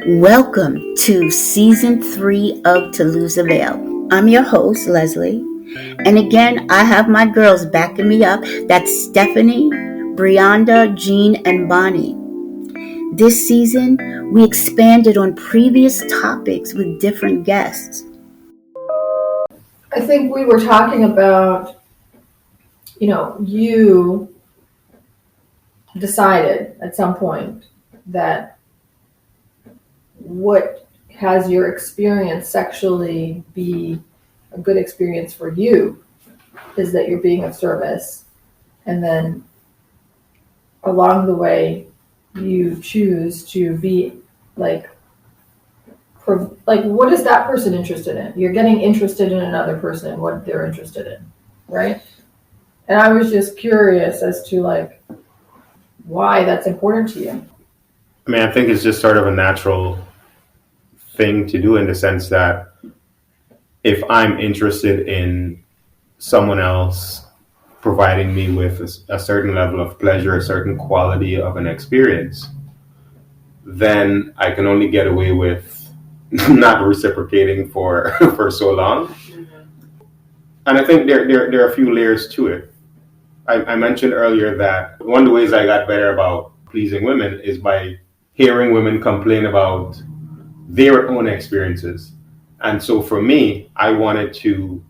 Welcome to Season 3 of To Lose a Veil. I'm your host, Leslie. And again, I have my girls backing me up. That's Stephanie, Brianda, Jean, and Bonnie. This season, we expanded on previous topics with different guests. I think we were talking about, you decided at some point that what has your experience sexually be a good experience for you is that you're being of service. And then along the way, you choose to be like, what is that person interested in? You're getting interested in another person, what they're interested in, right? And I was just curious as to why that's important to you. I mean, I think it's just sort of a natural thing to do in the sense that if I'm interested in someone else providing me with a certain level of pleasure, a certain quality of an experience, then I can only get away with not reciprocating for so long. Mm-hmm. And I think there are a few layers to it. I mentioned earlier that one of the ways I got better about pleasing women is by hearing women complain about their own experiences. And so for me, I wanted to,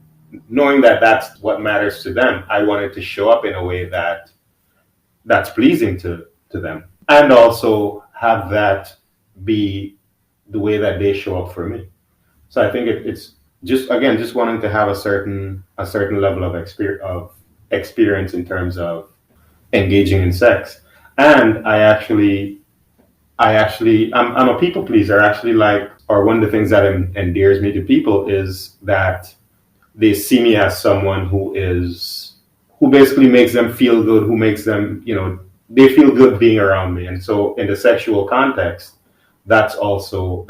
knowing that that's what matters to them, I wanted to show up in a way that's pleasing to them. And also have that be the way that they show up for me. So I think it's just wanting to have a certain level of experience in terms of engaging in sex. And I'm a people pleaser. Or one of the things that endears me to people is that they see me as someone who basically makes them feel good, who makes them, they feel good being around me. And so in the sexual context, that's also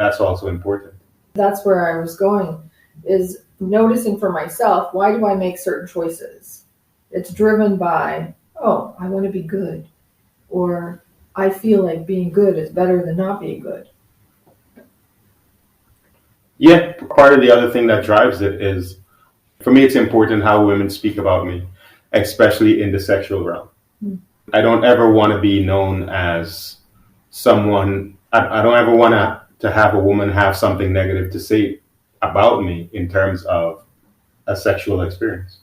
important. That's where I was going, is noticing for myself, why do I make certain choices? It's driven by, I want to be good, or I feel like being good is better than not being good. Yeah, part of the other thing that drives it is, for me, it's important how women speak about me, especially in the sexual realm. Mm. I don't ever want to be known as someone, I don't ever want to have a woman have something negative to say about me in terms of a sexual experience.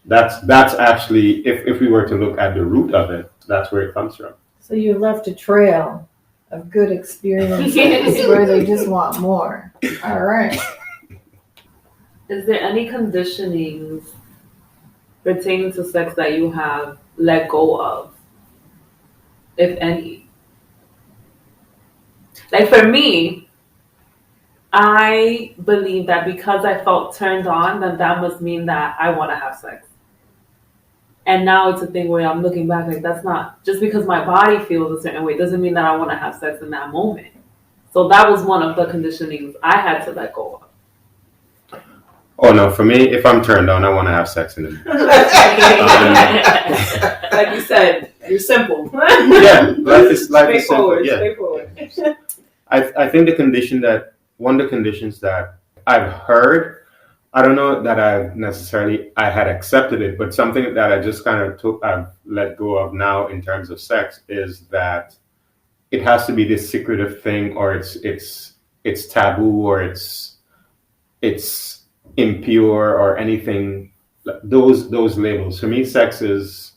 That's actually, if we were to look at the root of it, that's where it comes from. So you left a trail of good experiences where they just want more. All right. Is there any conditionings pertaining to sex that you have let go of, if any? Like for me, I believe that because I felt turned on, then that must mean that I want to have sex. And now it's a thing where I'm looking back like that's not, just because my body feels a certain way doesn't mean that I want to have sex in that moment. So that was one of the conditionings I had to let go of. Oh no, for me, if I'm turned on, I want to have sex in it. Like you said, you're simple. Yeah, life is simple. Yeah. Straightforward. I think one of the conditions that I've heard, I don't know that I had accepted it, but something that I just kind of I've let go of now in terms of sex is that it has to be this secretive thing, or it's taboo, or it's impure, or anything. Those labels. For me, sex it's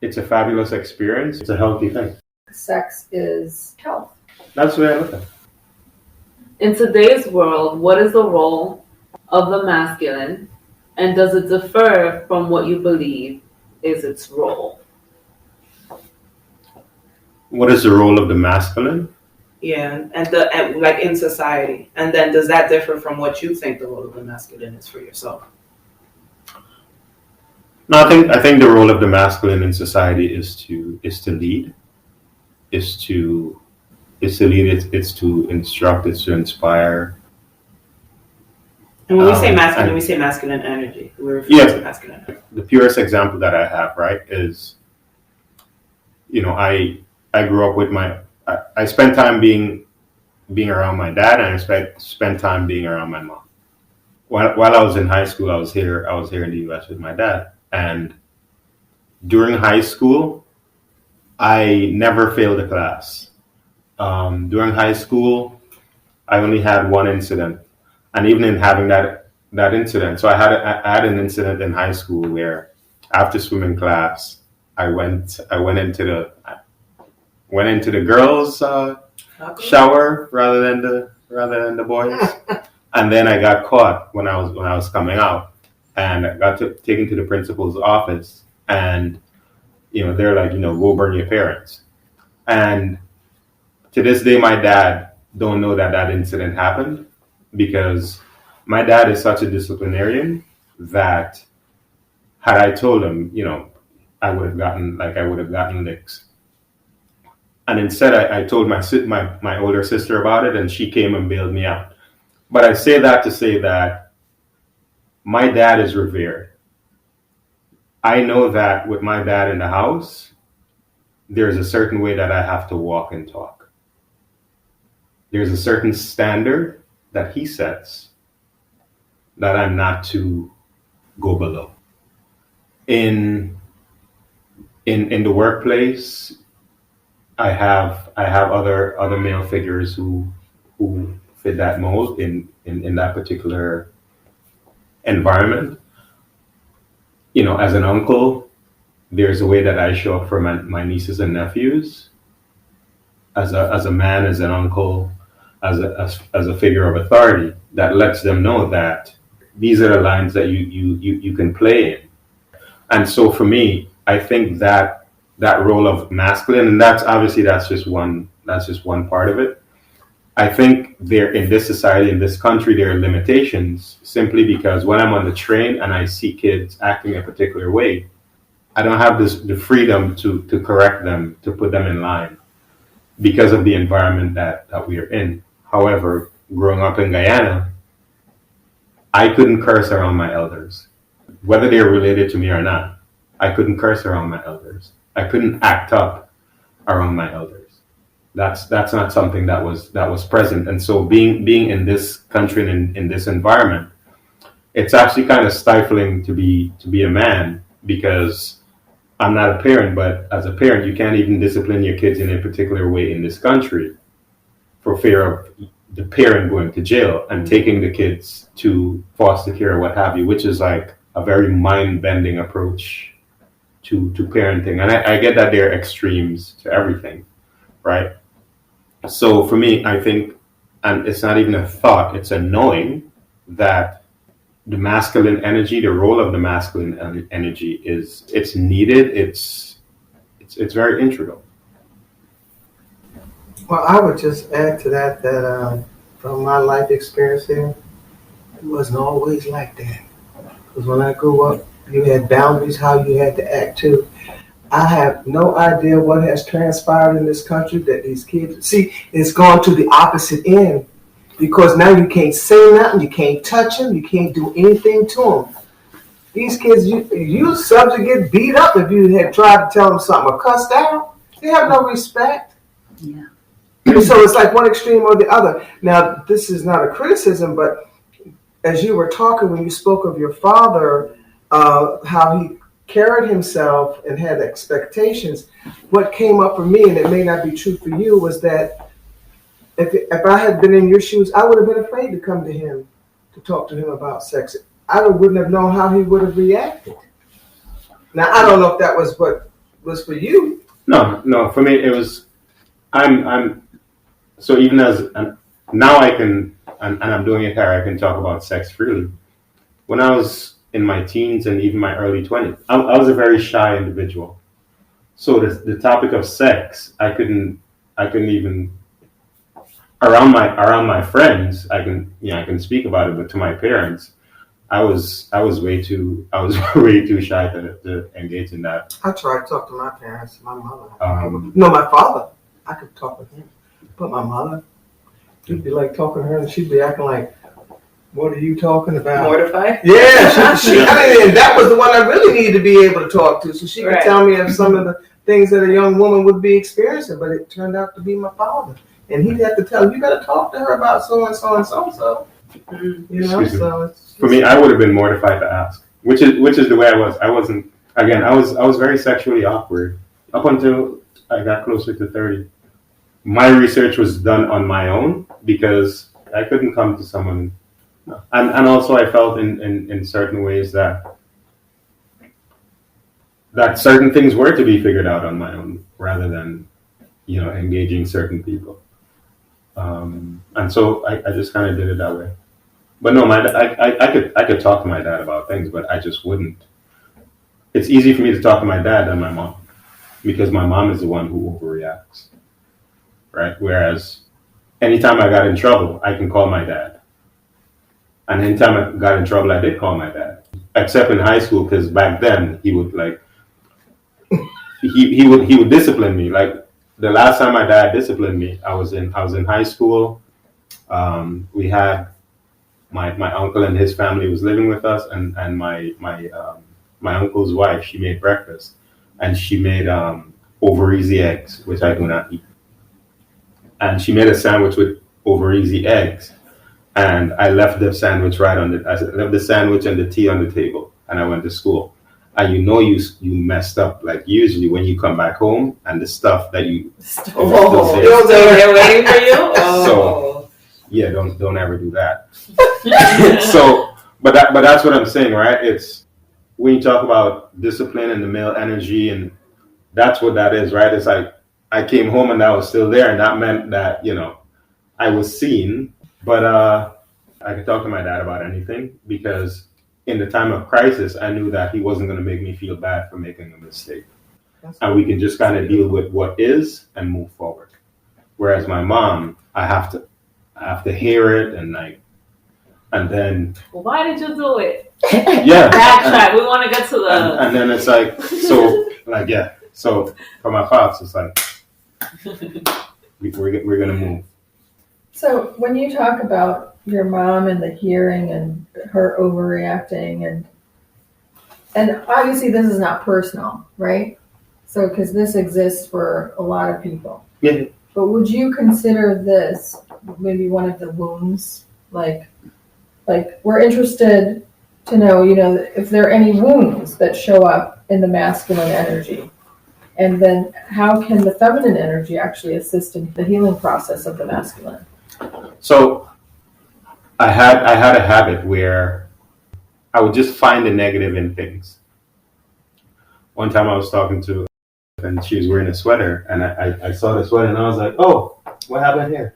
a fabulous experience. It's a healthy thing. Sex is health. That's the way I look at it. In today's world, what is the role of the masculine, and does it differ from what you believe is its role? What is the role of the masculine? Yeah, and like in society, and then does that differ from what you think the role of the masculine is for yourself? No, I think the role of the masculine in society is to lead, is to lead, it's to instruct, it's to inspire. And when we say masculine, we say masculine energy. We refer to masculine energy. The purest example that I have, right, is, I grew up with I spent time being around my dad, and I spent time being around my mom. While I was in high school, I was here in the U.S. with my dad, and during high school, I never failed a class. During high school, I only had one incident, and even in having that incident, so I had an incident in high school where after swimming class, I went into the girls' shower rather than the boys, and then I got caught when I was coming out, and I got taken to the principal's office, and they're like, go burn your parents, and to this day, my dad don't know that incident happened, because my dad is such a disciplinarian that had I told him, I would have gotten licks. And instead, I told my older sister about it, and she came and bailed me out. But I say that to say that my dad is revered. I know that with my dad in the house, there's a certain way that I have to walk and talk. There's a certain standard that he sets that I'm not to go below. In the workplace, I have other male figures who fit that mold in that particular environment. As an uncle, there's a way that I show up for my nieces and nephews. As a man, as an uncle, as a figure of authority that lets them know that these are the lines that you can play in. And so for me, I think that role of masculine, and that's just one part of it. I think there in this society, in this country, there are limitations simply because when I'm on the train and I see kids acting a particular way, I don't have the freedom to correct them, to put them in line because of the environment that we are in. However, growing up in Guyana, I couldn't curse around my elders, whether they're related to me or not. I couldn't curse around my elders. I couldn't act up around my elders. That's not something that was present. And so being in this country and in this environment, it's actually kind of stifling to be a man, because I'm not a parent, but as a parent, you can't even discipline your kids in a particular way in this country for fear of the parent going to jail and taking the kids to foster care or what have you, which is like a very mind-bending approach to parenting. And I get that there are extremes to everything, right? So for me, I think, and it's not even a thought, it's a knowing that the masculine energy, the role of the masculine energy it's needed. It's very integral. Well, I would just add to that from my life experience here, it wasn't always like that. Because when I grew up, you had boundaries, how you had to act too. I have no idea what has transpired in this country that these kids, see, it's gone to the opposite end. Because now you can't say nothing, you can't touch them, you can't do anything to them. These kids, you subject to get beat up if you had tried to tell them something or cussed out. They have no respect. Yeah. So it's like one extreme or the other. Now, this is not a criticism, but as you were talking, when you spoke of your father, how he carried himself and had expectations, what came up for me, and it may not be true for you, was that if I had been in your shoes, I would have been afraid to come to him to talk to him about sex. I wouldn't have known how he would have reacted. Now, I don't know if that was what was for you. No. For me, it was. I'm. So even as now, I can, and I'm doing it here. I can talk about sex freely. When I was in my teens and even my early 20s, I was a very shy individual. So the topic of sex, I couldn't even. Around my friends, I can speak about it, but to my parents, I was way too shy to engage in that. I tried to talk to my parents, my mother. My father. I could talk with him, but my mother, it'd be like talking to her, and she'd be acting like What are you talking about? Mortified? Yeah, and that was the one I really needed to be able to talk to, so she could tell me of some of the things that a young woman would be experiencing. But it turned out to be my father, and he'd have to tell you got to talk to her about so and so and so and so. You know, so it's for me, I would have been mortified to ask, which is the way I was. I wasn't. Again, I was very sexually awkward up until I got closer to 30. My research was done on my own because I couldn't come to someone. And also I felt in certain ways that certain things were to be figured out on my own rather than, engaging certain people. And so I just kind of did it that way. But no, I could talk to my dad about things, but I just wouldn't. It's easy for me to talk to my dad than my mom because my mom is the one who overreacts, right? Whereas anytime I got in trouble, I can call my dad. And anytime I got in trouble, I did call my dad. Except in high school, because back then he would he would discipline me. Like the last time my dad disciplined me, I was in high school. We had my uncle and his family was living with us, and my uncle's wife, she made breakfast, and she made over easy eggs, which I do not eat. And she made a sandwich with over easy eggs. And I left the sandwich I left the sandwich and the tea on the table, and I went to school. And you messed up. Like usually when you come back home and the stuff that you it was over there waiting for you. Oh. So yeah, don't ever do that. So, but that's what I'm saying, right? It's when you talk about discipline and the male energy, and that's what that is, right? It's like I came home and that was still there, and that meant that I was seen. But I could talk to my dad about anything because in the time of crisis, I knew that he wasn't going to make me feel bad for making a mistake. And we can just kind of deal with what is and move forward. Whereas my mom, I have to hear it and then. Well, why did you do it? Yeah. Backtrack. We want to get to the. And then it's like, So for my pops, it's like, we're going to move. So when you talk about your mom and the hearing and her overreacting and obviously this is not personal, right? So because this exists for a lot of people. Yeah. But would you consider this maybe one of the wounds? Like we're interested to know, if there are any wounds that show up in the masculine energy. And then how can the feminine energy actually assist in the healing process of the masculine? So I had a habit where I would just find the negative in things. One time I was talking to her and she was wearing a sweater, and I saw the sweater and I was like, oh, what happened here?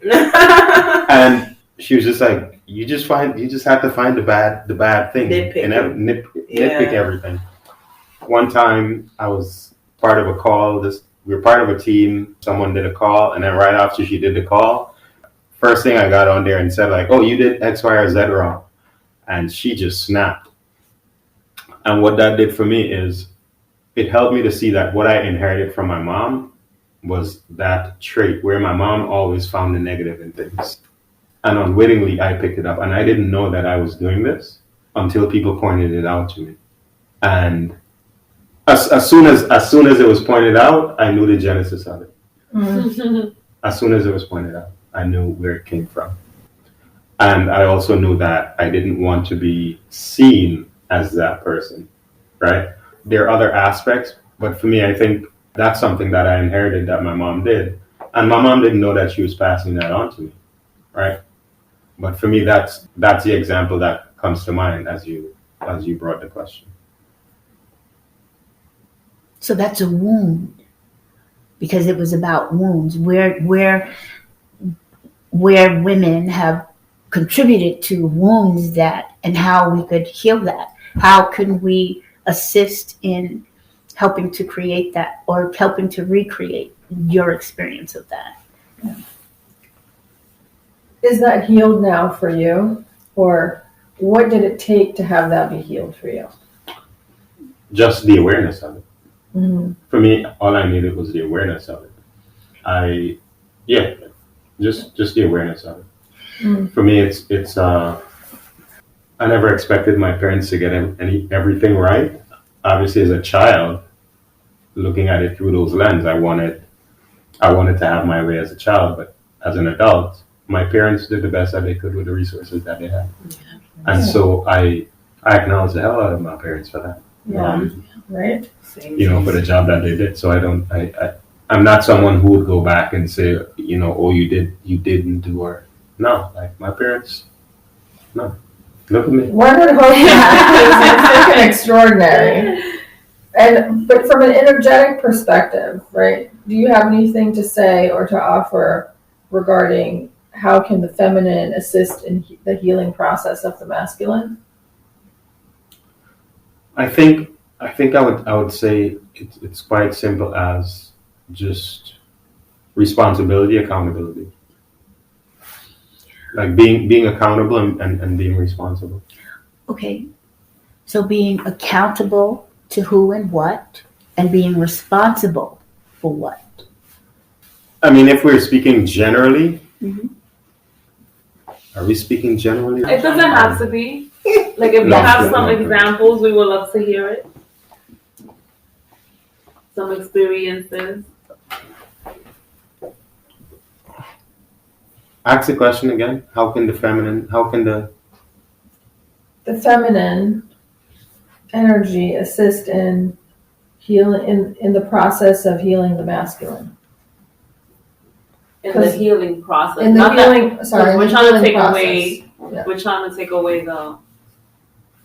And she was just like, you just have to find the bad thing. Nitpick everything. One time I was part of a call, we were part of a team, someone did a call, and then right after she did the call, first thing I got on there and said like, oh, you did X, Y, or Z wrong. And she just snapped. And what that did for me is it helped me to see that what I inherited from my mom was that trait where my mom always found the negative in things. And unwittingly, I picked it up. And I didn't know that I was doing this until people pointed it out to me. And as soon as it was pointed out, I knew the genesis of it. Mm-hmm. As soon as it was pointed out, I knew where it came from. And I also knew that I didn't want to be seen as that person, right? There are other aspects, but for me, I think that's something that I inherited that my mom did. And my mom didn't know that she was passing that on to me, right? But for me, that's the example that comes to mind as you brought the question. So that's a wound, because it was about wounds where women have contributed to wounds that, and how we could heal that. How can we assist in helping to create that, or helping to recreate your experience of that? Yeah. Is that healed now for you? Or what did it take to have that be healed for you? Just the awareness of it. Mm-hmm. For me, all I needed was the awareness of it. Just the awareness of it. Mm-hmm. For me, it's I never expected my parents to get everything right. Obviously, as a child, looking at it through those lens, I wanted to have my way as a child, but as an adult, my parents did the best that they could with the resources that they had, and so I acknowledge the hell out of my parents for that. Yeah. Right. For the job that they did. So I'm not someone who would go back and say, oh, you didn't do, or no, like my parents, no. Look at me. One would hope it's freaking extraordinary. But from an energetic perspective, right? Do you have anything to say or to offer regarding how can the feminine assist in the healing process of the masculine? I think I would say it's quite simple as just responsibility, accountability. Like being accountable and being responsible. Okay. So being accountable to who and what, and being responsible for what? I mean, if we're speaking generally, Mhm. are we speaking generally? It doesn't have to be. Like if you No, have no, some no. examples, we would love to hear it. Some experiences. Ask the question again. How can the feminine energy assist in healing in the process of healing the masculine? In the healing process. In the Not healing, that, sorry, we're in the trying to healing take process. away. Yeah. We're trying to take away the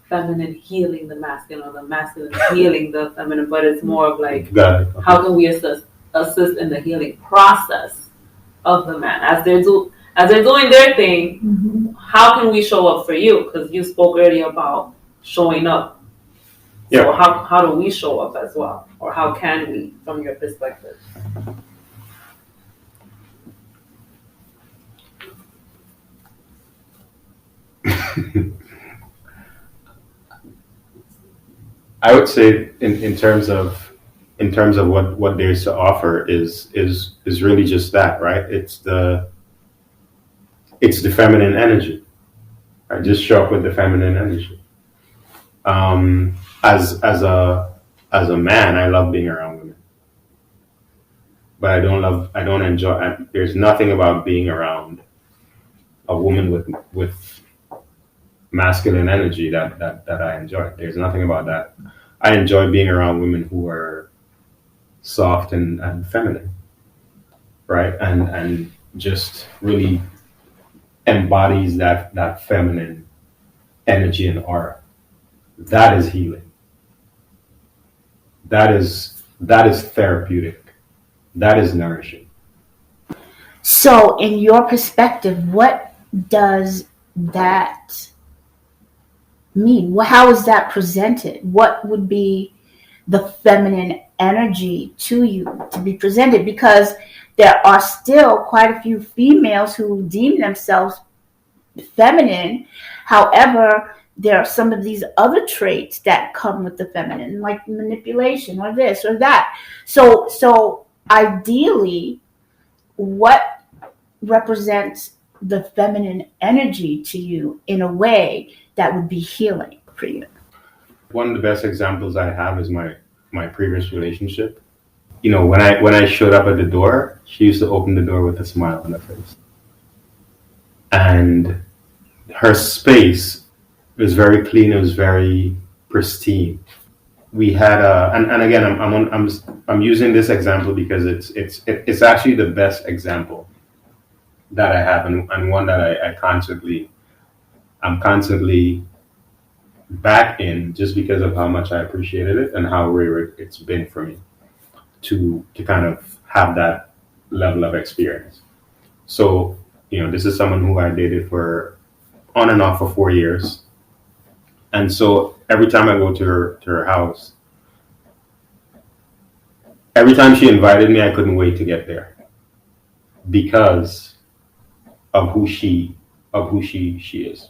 feminine healing the masculine, or the masculine healing the feminine. But it's more of like, Got it. Okay. how can we assist in the healing process of the man as they're doing their thing? Mhm. How can we show up for you? Because you spoke earlier about showing up. Yeah. So how do we show up as well, or how can we, from your perspective? I would say in terms of what there's to offer is really just that, right? It's the feminine energy. Right? Just show up with the feminine energy. As a man, I love being around women, but I don't enjoy. There's nothing about being around a woman with masculine energy that I enjoy. There's nothing about that. I enjoy being around women who are soft and feminine, right? And just really embodies that feminine energy and aura. That is healing. That is therapeutic. That is nourishing. So, in your perspective, what does that mean? How is that presented? What would be the feminine energy to you to be presented? Because there are still quite a few females who deem themselves feminine. However, there are some of these other traits that come with the feminine, like manipulation or this or that. So ideally, what represents the feminine energy to you in a way that would be healing for you? One of the best examples I have is my previous relationship. When I showed up at the door, she used to open the door with a smile on her face. And her space was very clean, it was very pristine. We had and again I'm using this example because it's actually the best example that I have, and one that I'm constantly back in, just because of how much I appreciated it and how rare it's been for me to kind of have that level of experience. So, this is someone who I dated for on and off for 4 years. And so every time I go to her house, every time she invited me, I couldn't wait to get there because of who she is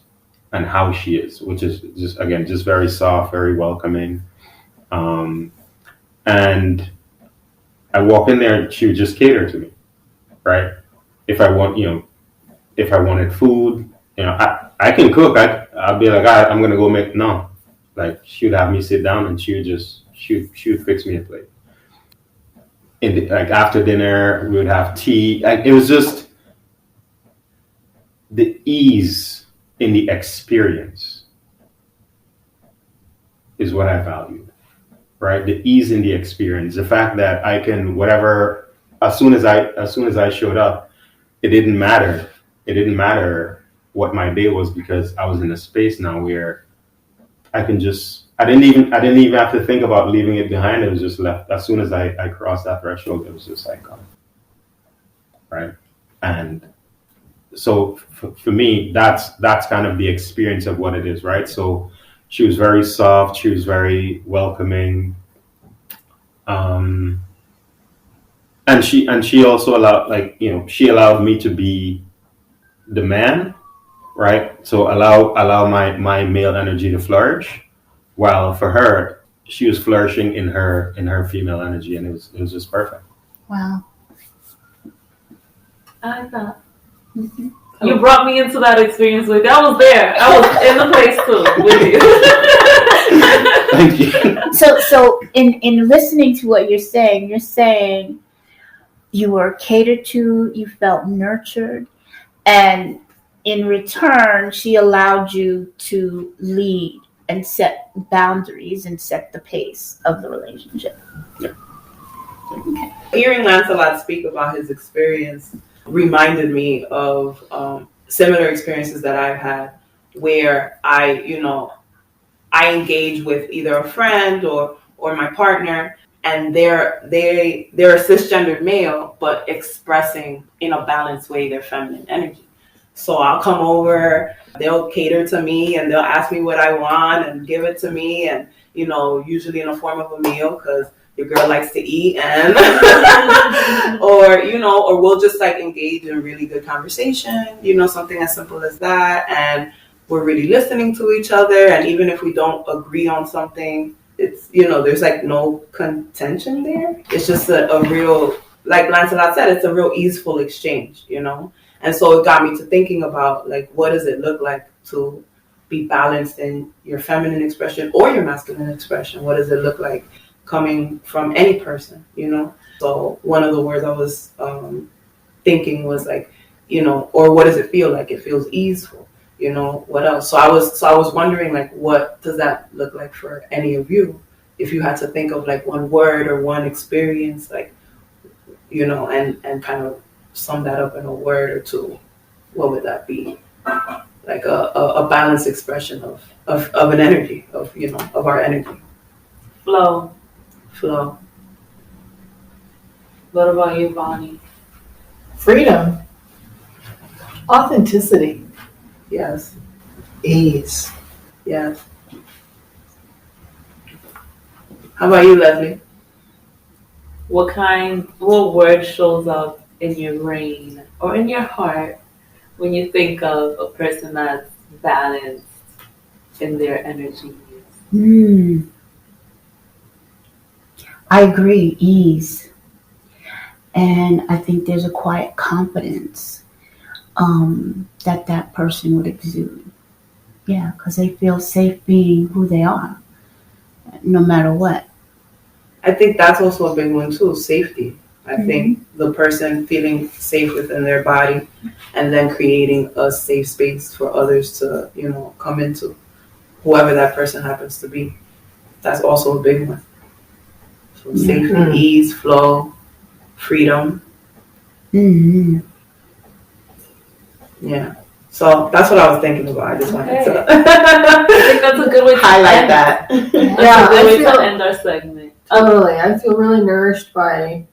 and how she is, which is just very soft, very welcoming. And I walk in there and she would just cater to me, right? If I wanted food, I can cook. I'd be like, all right, I'm gonna go make no. Like she would have me sit down and she would fix me a plate. Like after dinner, we would have tea. Like it was just the ease in the experience is what I valued, right? The ease in the experience, the fact that I can whatever as soon as I showed up, it didn't matter. It didn't matter what my day was because I was in a space now where I can just I didn't even have to think about leaving it behind. It was just left as soon as I crossed that threshold. It was just like right, and so for me, that's kind of the experience of what it is, right? So she was very soft, she was very welcoming, and she also allowed, like, she allowed me to be the man, right? So allow my male energy to flourish, while for her, she was flourishing in her female energy, and it was just perfect. Wow. I like that. Mm-hmm. You brought me into that experience with you. I was there. I was in the place too with you. Thank you. So in listening to what you're saying you were catered to, you felt nurtured, and in return, she allowed you to lead and set boundaries and set the pace of the relationship. Yeah. Okay. Hearing Lancelot speak about his experience reminded me of similar experiences that I've had where I engage with either a friend or my partner, and they're a cisgendered male, but expressing in a balanced way their feminine energy. So I'll come over, they'll cater to me, and they'll ask me what I want and give it to me, and usually in the form of a meal because your girl likes to eat, and or we'll just like engage in really good conversation, something as simple as that, and we're really listening to each other, and even if we don't agree on something, it's there's like no contention there. It's just a real, like Lancelot said, it's a real easeful exchange, and so it got me to thinking about like, what does it look like to be balanced in your feminine expression or your masculine expression? What does it look like coming from any person, So one of the words I was thinking was like, or what does it feel like? It feels easeful, what else? So I was wondering, like, what does that look like for any of you? If you had to think of like one word or one experience, like, and kind of sum that up in a word or two, what would that be? Like a balanced expression of an energy, of our energy. Flow. What about you, Bonnie? Freedom. Authenticity. Yes. Ease. Yes. How about you, Leslie? What word shows up in your brain or in your heart when you think of a person that's balanced in their energy? I agree, ease. And I think there's a quiet confidence that person would exude. Yeah, because they feel safe being who they are, no matter what. I think that's also a big one too, safety. I think the person feeling safe within their body and then creating a safe space for others to, come into, whoever that person happens to be. That's also a big one. So safety, ease, flow, freedom. Mm-hmm. Yeah. So that's what I was thinking about. I just wanted to I think that's a good way to highlight that. That's a good way to end our segment. Totally. I feel really nourished by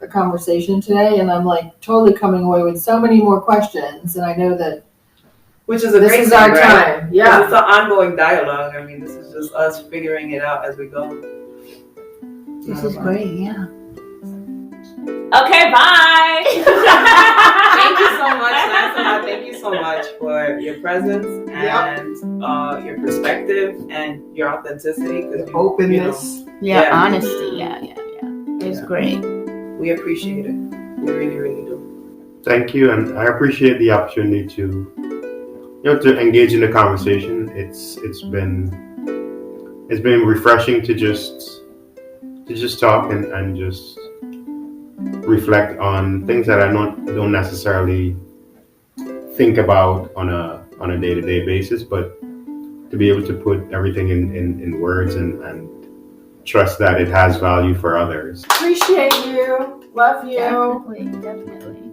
the conversation today, and I'm like totally coming away with so many more questions, and I know that which is a this great is thing, our right? time. Yeah. It's an ongoing dialogue. I mean, this is just us figuring it out as we go. This is great, yeah. Okay, bye. Thank you so much, Lancelot. Thank you so much for your presence and your perspective and your authenticity. Openness. Yeah, honesty. Yeah. It's great. We appreciate it. We really, really do. Thank you, and I appreciate the opportunity to to engage in the conversation it's been refreshing to just talk and just reflect on things that I don't necessarily think about on a day-to-day basis, but to be able to put everything in words and trust that it has value for others. Appreciate you. Love you. Definitely.